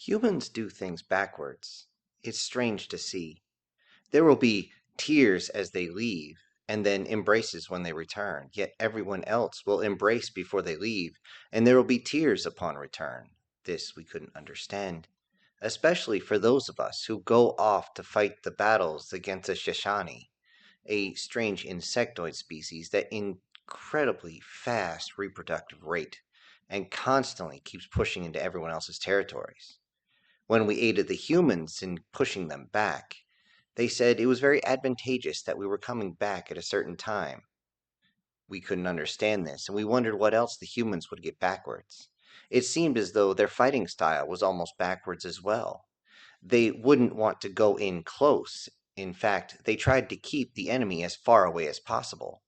Humans do things backwards. It's strange to see. There will be tears as they leave, and then embraces when they return. Yet everyone else will embrace before they leave, and there will be tears upon return. This we couldn't understand, especially for those of us who go off to fight the battles against the Shoshani, a strange insectoid species that incredibly fast reproductive rate and constantly keeps pushing into everyone else's territories. When we aided the humans in pushing them back, they said it was very advantageous that we were coming back at a certain time. We couldn't understand this, and we wondered what else the humans would get backwards. It seemed as though their fighting style was almost backwards as well. They wouldn't want to go in close. In fact, they tried to keep the enemy as far away as possible.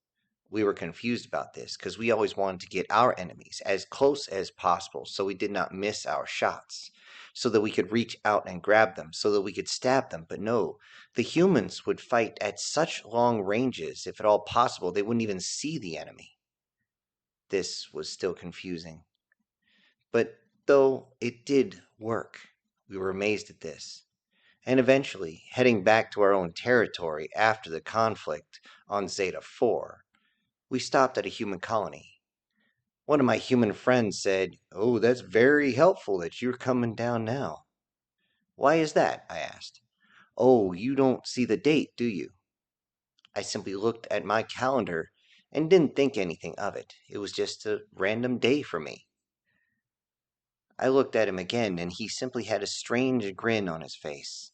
We were confused about this because we always wanted to get our enemies as close as possible so we did not miss our shots, so that we could reach out and grab them, so that we could stab them. But no, the humans would fight at such long ranges, if at all possible, they wouldn't even see the enemy. This was still confusing. But though it did work, we were amazed at this. And eventually, heading back to our own territory after the conflict on Zeta 4, we stopped at a human colony. One of my human friends said, "Oh, that's very helpful that you're coming down now." "Why is that?" I asked. "Oh, you don't see the date, do you?" I simply looked at my calendar and didn't think anything of it. It was just a random day for me. I looked at him again, and he simply had a strange grin on his face.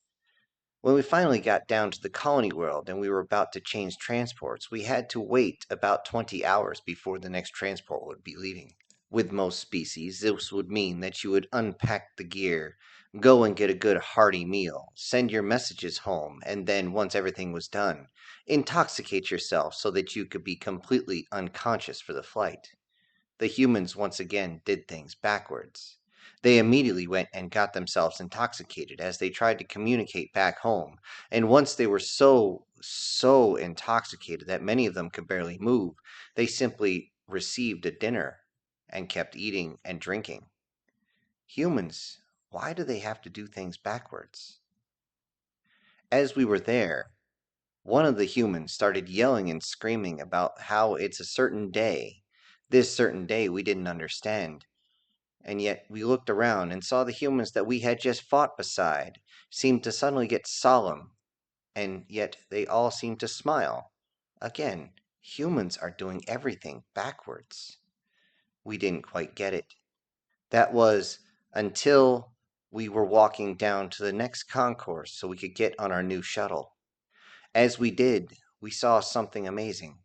When we finally got down to the colony world and we were about to change transports, we had to wait about 20 hours before the next transport would be leaving. With most species, this would mean that you would unpack the gear, go and get a good hearty meal, send your messages home, and then, once everything was done, intoxicate yourself so that you could be completely unconscious for the flight. The humans once again did things backwards. They immediately went and got themselves intoxicated as they tried to communicate back home, and once they were so intoxicated that many of them could barely move, they simply received a dinner and kept eating and drinking. Humans, why do they have to do things backwards? As we were there, one of the humans started yelling and screaming about how it's a certain day. This certain day we didn't understand. And yet we looked around and saw the humans that we had just fought beside seemed to suddenly get solemn, and yet they all seemed to smile. Again, humans are doing everything backwards. We didn't quite get it. That was until we were walking down to the next concourse so we could get on our new shuttle. As we did, we saw something amazing.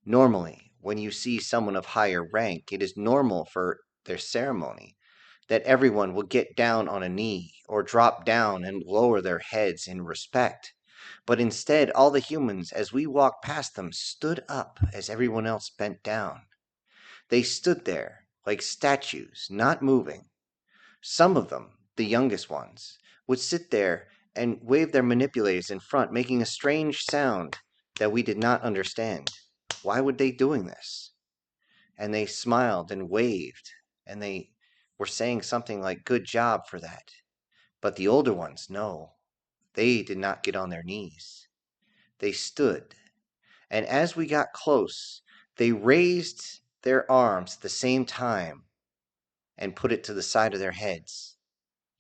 Normally, when you see someone of higher rank, it is normal for their ceremony that everyone will get down on a knee or drop down and lower their heads in respect. But instead, all the humans, as we walked past them, stood up as everyone else bent down. They stood there like statues, not moving. Some of them, the youngest ones, would sit there and wave their manipulators in front, making a strange sound that we did not understand. Why would they doing this? And they smiled and waved, and they were saying something like, "Good job for that." But the older ones, no, they did not get on their knees. They stood, and as we got close, they raised their arms at the same time and put it to the side of their heads,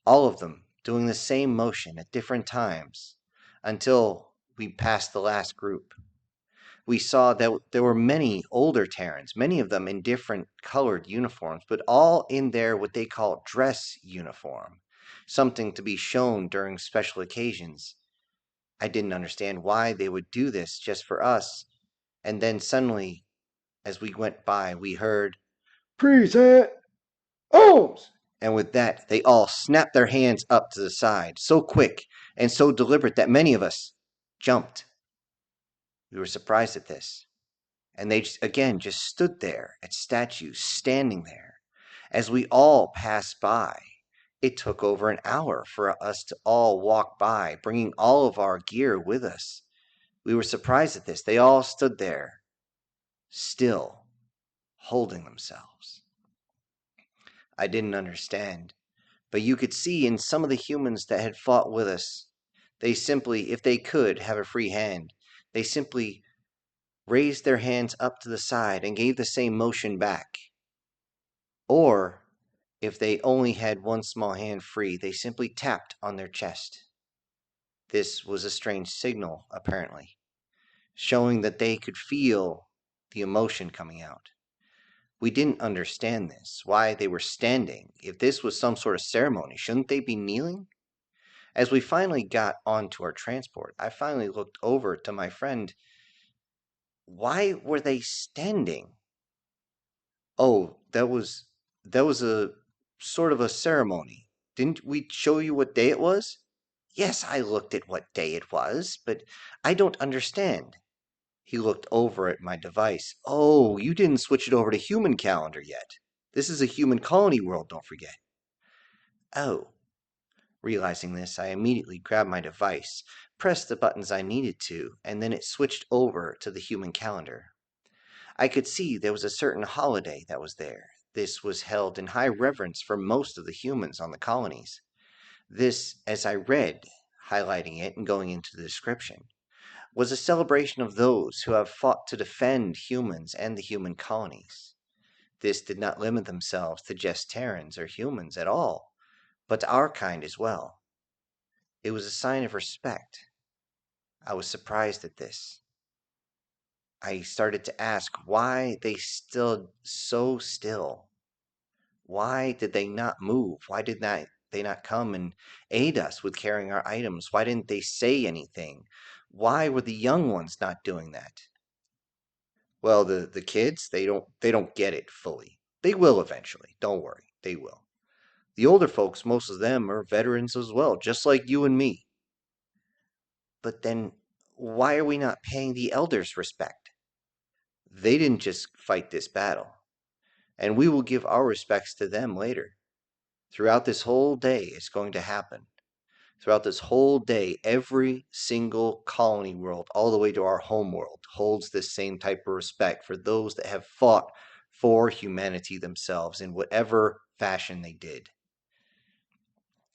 all of them doing the same motion at different times until we passed the last group. We saw that there were many older Terrans, many of them in different colored uniforms, but all in their what they call dress uniform, something to be shown during special occasions. I didn't understand why they would do this just for us, and then suddenly, as we went by, we heard, "Present arms!" And with that, they all snapped their hands up to the side, so quick and so deliberate that many of us jumped. We were surprised at this. And they again just stood there as statues, standing there. As we all passed by, it took over an hour for us to all walk by, bringing all of our gear with us. We were surprised at this. They all stood there, still, holding themselves. I didn't understand, But you could see in some of the humans that had fought with us, they simply, if they could have a free hand, they simply raised their hands up to the side and gave the same motion back. Or, if they only had one small hand free, they simply tapped on their chest. This was a strange signal, apparently, showing that they could feel the emotion coming out. We didn't understand this, why they were standing. If this was some sort of ceremony, shouldn't they be kneeling? As we finally got onto our transport, I finally looked over to my friend. Why were they standing? Oh, that was a sort of a ceremony. Didn't we show you what day it was? Yes, I looked at what day it was, but I don't understand. He looked over at my device. Oh, you didn't switch it over to human calendar yet. This is a human colony world, don't forget. Oh. Realizing this, I immediately grabbed my device, pressed the buttons I needed to, and then it switched over to the human calendar. I could see there was a certain holiday that was there. This was held in high reverence for most of the humans on the colonies. This, as I read, highlighting it and going into the description, was a celebration of those who have fought to defend humans and the human colonies. This did not limit themselves to just Terrans or humans at all, but to our kind as well. It was a sign of respect. I was surprised at this. I started to ask why they stood so still. Why did they not move? Why did they not come and aid us with carrying our items? Why didn't they say anything? Why were the young ones not doing that? Well, the kids, they don't get it fully. They will eventually. Don't worry. They will. The older folks, most of them are veterans as well, just like you and me. But then why are we not paying the elders respect? They didn't just fight this battle, and we will give our respects to them later. Throughout this whole day, it's going to happen. Throughout this whole day, every single colony world, all the way to our home world, holds this same type of respect for those that have fought for humanity themselves in whatever fashion they did.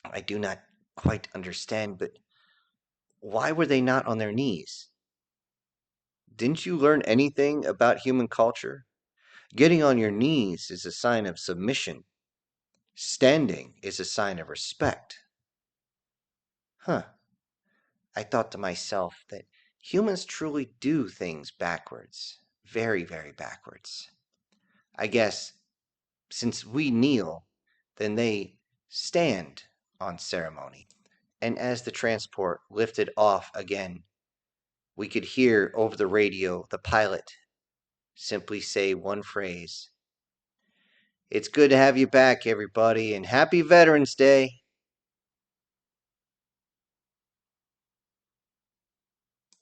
I do not quite understand, but why were they not on their knees? Didn't you learn anything about human culture? Getting on your knees is a sign of submission. Standing is a sign of respect. Huh. I thought to myself that humans truly do things backwards. Very, very backwards. I guess since we kneel, then they stand on ceremony. And as the transport lifted off again, we could hear over the radio the pilot simply say one phrase. It's good to have you back, everybody, and happy Veterans Day.